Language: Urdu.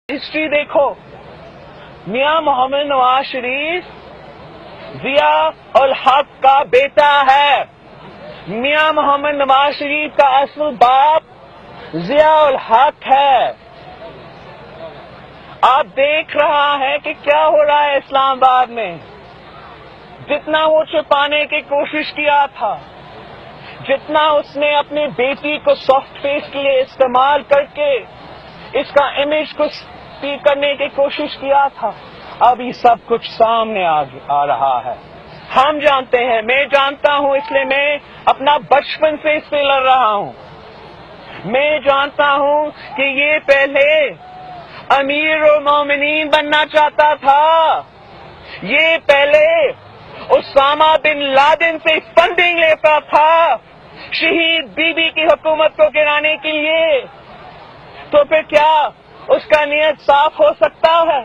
ہسٹری دیکھو، میاں محمد نواز شریف ضیاء الحق کا بیٹا ہے۔ میاں محمد نواز شریف کا اصل باپ ضیاء الحق ہے۔ آپ دیکھ رہا ہے کہ کیا ہو رہا ہے اسلام آباد میں۔ جتنا وہ چھپانے کی کوشش کیا تھا، جتنا اس نے اپنی بیٹی کو سافٹ فیس کے لیے استعمال کر کے اس کا امیج کو کرنے کی کوشش کیا تھا، اب یہ سب کچھ سامنے آ رہا ہے۔ ہم جانتے ہیں، میں جانتا ہوں، اس لیے میں اپنا بچپن سے اس سے لڑ رہا ہوں۔ میں جانتا ہوں کہ یہ پہلے امیر المومنین بننا چاہتا تھا، یہ پہلے اسامہ بن لادن سے فنڈنگ لیتا تھا شہید بی بی کی حکومت کو گرانے کے لیے۔ تو پھر کیا اس کا نیت صاف ہو سکتا ہے؟